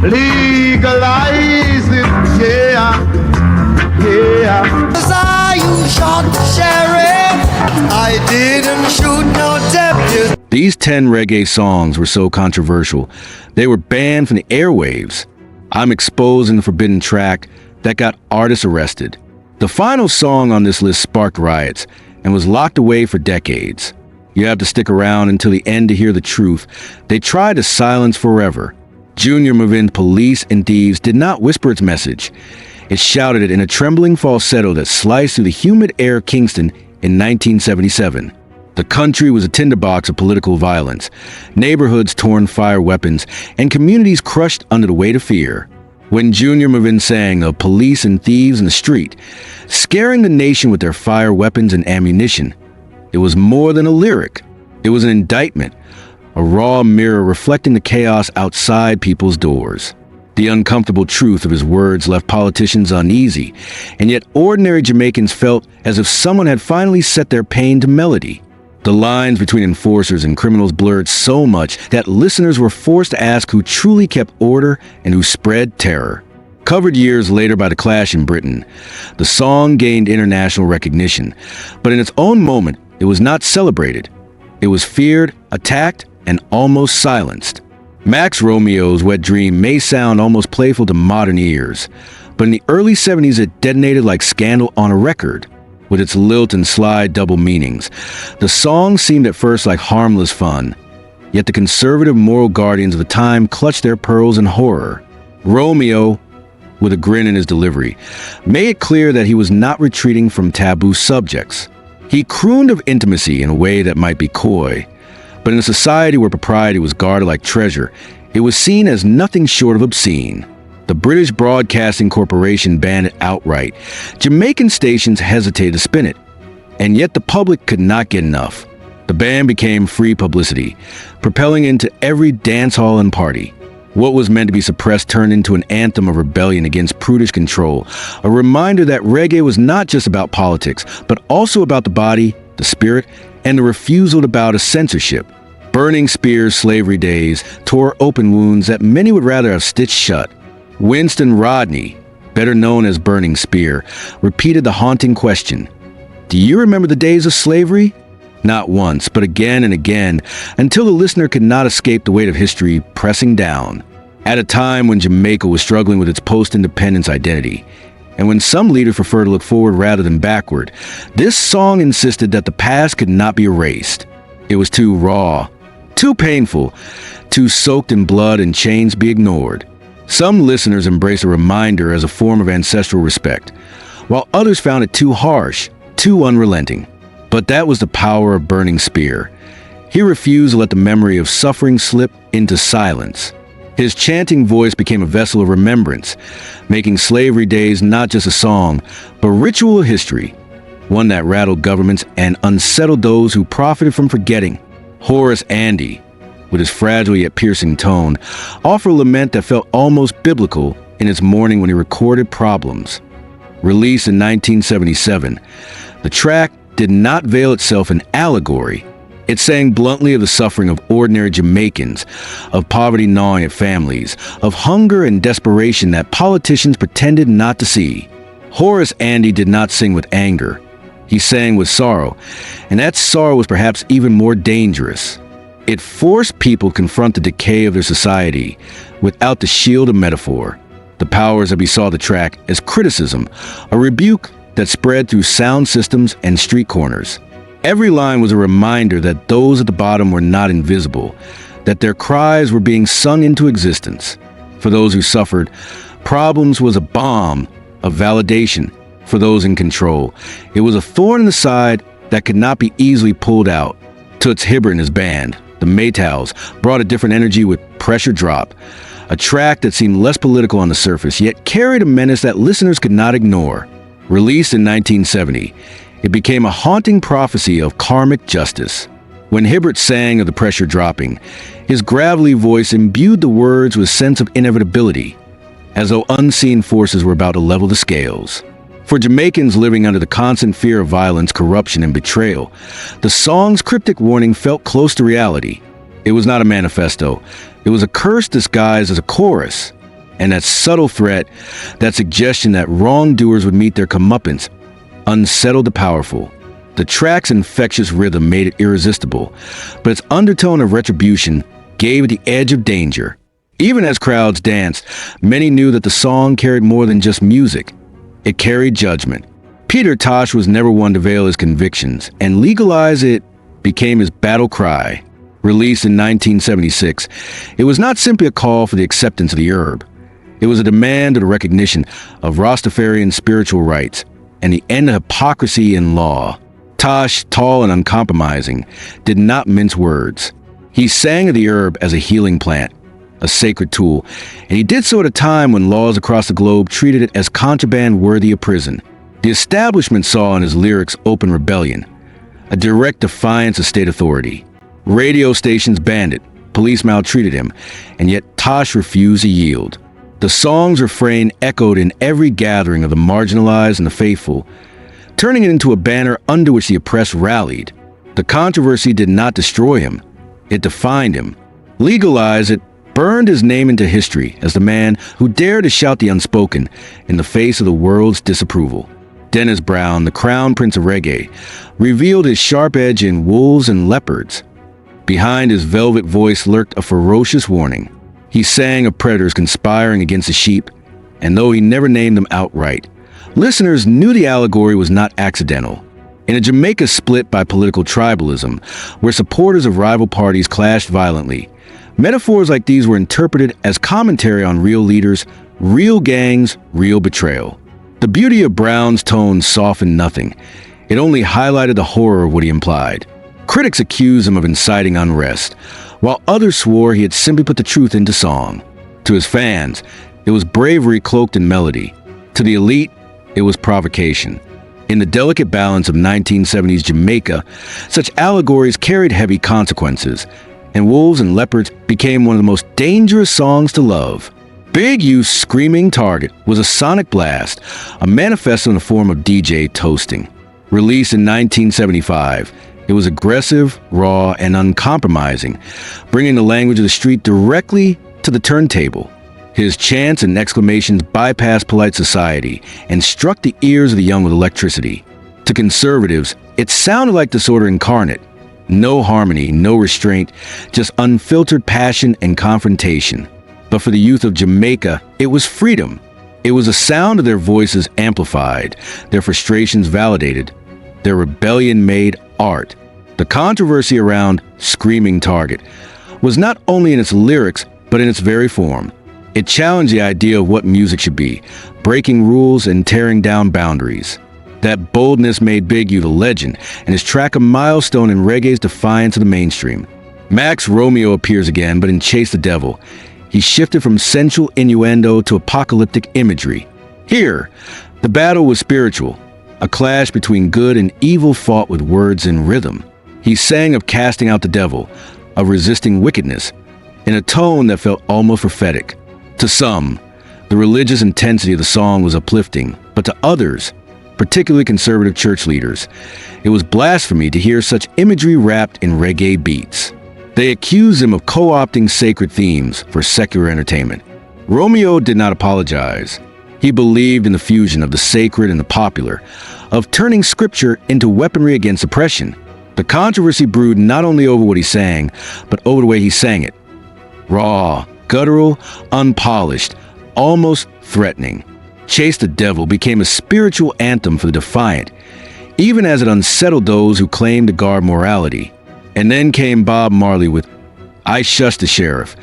Legalize it, yeah, yeah. 'Cause I shot the sheriff. I didn't shoot no deputy. These 10 reggae songs were so controversial, they were banned from the airwaves. I'm exposing the forbidden track that got artists arrested. The final song on this list sparked riots and was locked away for decades. You have to stick around until the end to hear the truth. They tried to silence forever. Junior Movin's Police and Thieves did not whisper its message. It shouted it in a trembling falsetto that sliced through the humid air of Kingston in 1977. The country was a tinderbox of political violence, neighborhoods torn fire weapons, and communities crushed under the weight of fear. When Junior Movin sang of police and thieves in the street, scaring the nation with their fire weapons and ammunition, it was more than a lyric. It was an indictment, a raw mirror reflecting the chaos outside people's doors. The uncomfortable truth of his words left politicians uneasy, and yet ordinary Jamaicans felt as if someone had finally set their pain to melody. The lines between enforcers and criminals blurred so much that listeners were forced to ask who truly kept order and who spread terror. Covered years later by The Clash in Britain, the song gained international recognition, but in its own moment, it was not celebrated. It was feared, attacked, and almost silenced. Max Romeo's Wet Dream may sound almost playful to modern ears, but in the early 70s it detonated like Scandal on a Record. With its lilt and slide double meanings, the song seemed at first like harmless fun, yet the conservative moral guardians of the time clutched their pearls in horror. Romeo, with a grin in his delivery, made it clear that he was not retreating from taboo subjects. He crooned of intimacy in a way that might be coy, but in a society where propriety was guarded like treasure, it was seen as nothing short of obscene. The British Broadcasting Corporation banned it outright. Jamaican stations hesitated to spin it, and yet the public could not get enough. The ban became free publicity, propelling into every dance hall and party. What was meant to be suppressed turned into an anthem of rebellion against prudish control, a reminder that reggae was not just about politics, but also about the body, the spirit, and the refusal to bow to censorship. Burning Spear's slavery days tore open wounds that many would rather have stitched shut. Winston Rodney, better known as Burning Spear, repeated the haunting question, "Do you remember the days of slavery?" Not once, but again and again, until the listener could not escape the weight of history pressing down. At a time when Jamaica was struggling with its post-independence identity, and when some leaders preferred to look forward rather than backward, this song insisted that the past could not be erased. It was too raw, too painful, too soaked in blood and chains be ignored. Some listeners embraced a reminder as a form of ancestral respect, while others found it too harsh, too unrelenting. But that was the power of Burning Spear. He refused to let the memory of suffering slip into silence. His chanting voice became a vessel of remembrance, making slavery days not just a song, but ritual history, one that rattled governments and unsettled those who profited from forgetting. Horace Andy, with his fragile yet piercing tone, offered a lament that felt almost biblical in its mourning when he recorded Problems. Released in 1977, the track did not veil itself in allegory. It sang bluntly of the suffering of ordinary Jamaicans, of poverty gnawing at families, of hunger and desperation that politicians pretended not to see. Horace Andy did not sing with anger. He sang with sorrow, and that sorrow was perhaps even more dangerous. It forced people to confront the decay of their society without the shield of metaphor. The powers that we saw the track as criticism, a rebuke that spread through sound systems and street corners. Every line was a reminder that those at the bottom were not invisible, that their cries were being sung into existence. For those who suffered, Problems was a balm of validation for those in control. It was a thorn in the side that could not be easily pulled out. Toots Hibbert and his band, the Maytals, brought a different energy with Pressure Drop, a track that seemed less political on the surface, yet carried a menace that listeners could not ignore. Released in 1970, it became a haunting prophecy of karmic justice. When Hibbert sang of the pressure dropping, his gravelly voice imbued the words with a sense of inevitability, as though unseen forces were about to level the scales. For Jamaicans living under the constant fear of violence, corruption, and betrayal, the song's cryptic warning felt close to reality. It was not a manifesto. It was a curse disguised as a chorus, And that subtle threat, that suggestion that wrongdoers would meet their comeuppance, unsettled the powerful. The track's infectious rhythm made it irresistible, but its undertone of retribution gave it the edge of danger. Even as crowds danced, many knew that the song carried more than just music. It carried judgment. Peter Tosh was never one to veil his convictions, and Legalize It became his battle cry. Released in 1976, it was not simply a call for the acceptance of the herb. It was a demand of the recognition of Rastafarian spiritual rights and the end of hypocrisy in law. Tosh, tall and uncompromising, did not mince words. He sang of the herb as a healing plant, a sacred tool, and he did so at a time when laws across the globe treated it as contraband worthy of prison. The establishment saw in his lyrics open rebellion, a direct defiance of state authority. Radio stations banned it, police maltreated him, and yet Tosh refused to yield. The song's refrain echoed in every gathering of the marginalized and the faithful, turning it into a banner under which the oppressed rallied. The controversy did not destroy him. It defined him. Legalize It burned his name into history as the man who dared to shout the unspoken in the face of the world's disapproval. Dennis Brown, the crown prince of reggae, revealed his sharp edge in Wolves and Leopards. Behind his velvet voice lurked a ferocious warning. He sang of predators conspiring against the sheep, and though he never named them outright, listeners knew the allegory was not accidental. In a Jamaica split by political tribalism, where supporters of rival parties clashed violently, metaphors like these were interpreted as commentary on real leaders, real gangs, real betrayal. The beauty of Brown's tone softened nothing. It only highlighted the horror of what he implied. Critics accused him of inciting unrest, while others swore he had simply put the truth into song. To his fans, it was bravery cloaked in melody. To the elite, it was provocation. In the delicate balance of 1970s Jamaica, such allegories carried heavy consequences, and Wolves and Leopards became one of the most dangerous songs to love. Big Youth's Screaming Target was a sonic blast, a manifesto in the form of DJ toasting. Released in 1975, it was aggressive, raw, and uncompromising, bringing the language of the street directly to the turntable. His chants and exclamations bypassed polite society and struck the ears of the young with electricity. To conservatives, it sounded like disorder incarnate. No harmony, no restraint, just unfiltered passion and confrontation. But for the youth of Jamaica, it was freedom. It was the sound of their voices amplified, their frustrations validated, their rebellion made art. The controversy around Screaming Target was not only in its lyrics, but in its very form. It challenged the idea of what music should be, breaking rules and tearing down boundaries. That boldness made Big Youth a legend, and his track a milestone in reggae's defiance of the mainstream. Max Romeo appears again, but in Chase the Devil, he shifted from sensual innuendo to apocalyptic imagery. Here, the battle was spiritual, a clash between good and evil fought with words and rhythm. He sang of casting out the devil, of resisting wickedness, in a tone that felt almost prophetic. To some, the religious intensity of the song was uplifting, but to others, particularly conservative church leaders, it was blasphemy to hear such imagery wrapped in reggae beats. They accused him of co-opting sacred themes for secular entertainment. Romeo did not apologize. He believed in the fusion of the sacred and the popular, of turning scripture into weaponry against oppression. The controversy brewed not only over what he sang, but over the way he sang it. Raw, guttural, unpolished, almost threatening. Chase the Devil became a spiritual anthem for the defiant, even as it unsettled those who claimed to guard morality. And then came Bob Marley with I Shush the Sheriff,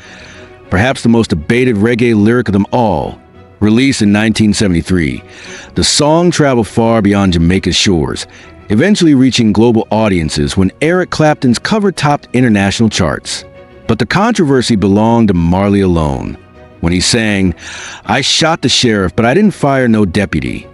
perhaps the most debated reggae lyric of them all. Released in 1973, the song traveled far beyond Jamaica's shores, eventually reaching global audiences when Eric Clapton's cover topped international charts. But the controversy belonged to Marley alone. When he sang, I shot the sheriff, but I didn't fire no deputy,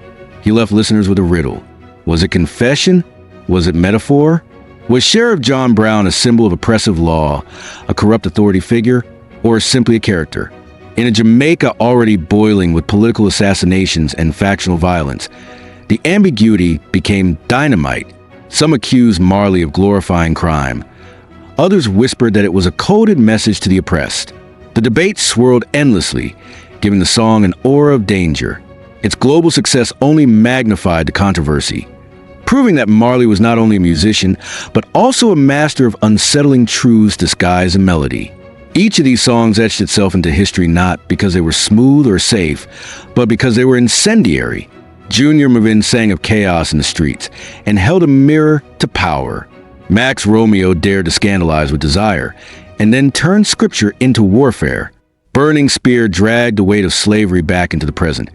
he left listeners with a riddle. Was it confession? Was it metaphor? Was Sheriff John Brown a symbol of oppressive law, a corrupt authority figure, or simply a character? In a Jamaica already boiling with political assassinations and factional violence, the ambiguity became dynamite. Some accused Marley of glorifying crime. Others whispered that it was a coded message to the oppressed. The debate swirled endlessly, giving the song an aura of danger. Its global success only magnified the controversy, proving that Marley was not only a musician, but also a master of unsettling truths disguised in melody. Each of these songs etched itself into history not because they were smooth or safe, but because they were incendiary. Junior Mavin sang of chaos in the streets and held a mirror to power. Max Romeo dared to scandalize with desire, and then turned scripture into warfare. Burning Spear dragged the weight of slavery back into the present,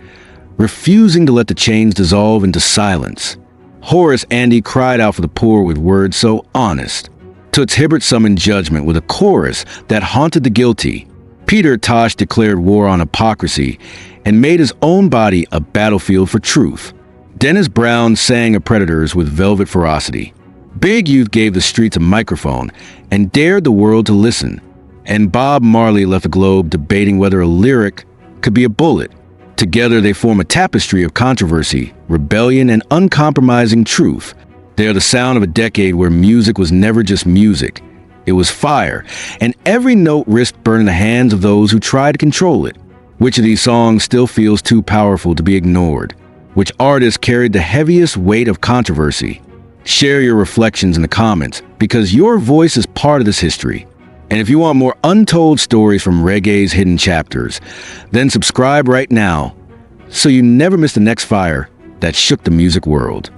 refusing to let the chains dissolve into silence. Horace Andy cried out for the poor with words so honest. Toots Hibbert summoned judgment with a chorus that haunted the guilty. Peter Tosh declared war on hypocrisy and made his own body a battlefield for truth. Dennis Brown sang of predators with velvet ferocity. Big Youth gave the streets a microphone and dared the world to listen. And Bob Marley left the globe debating whether a lyric could be a bullet. Together they form a tapestry of controversy, rebellion, and uncompromising truth. They are the sound of a decade where music was never just music. It was fire, and every note risked burning the hands of those who tried to control it. Which of these songs still feels too powerful to be ignored? Which artist carried the heaviest weight of controversy? Share your reflections in the comments, because your voice is part of this history. And if you want more untold stories from reggae's hidden chapters, then subscribe right now so you never miss the next fire that shook the music world.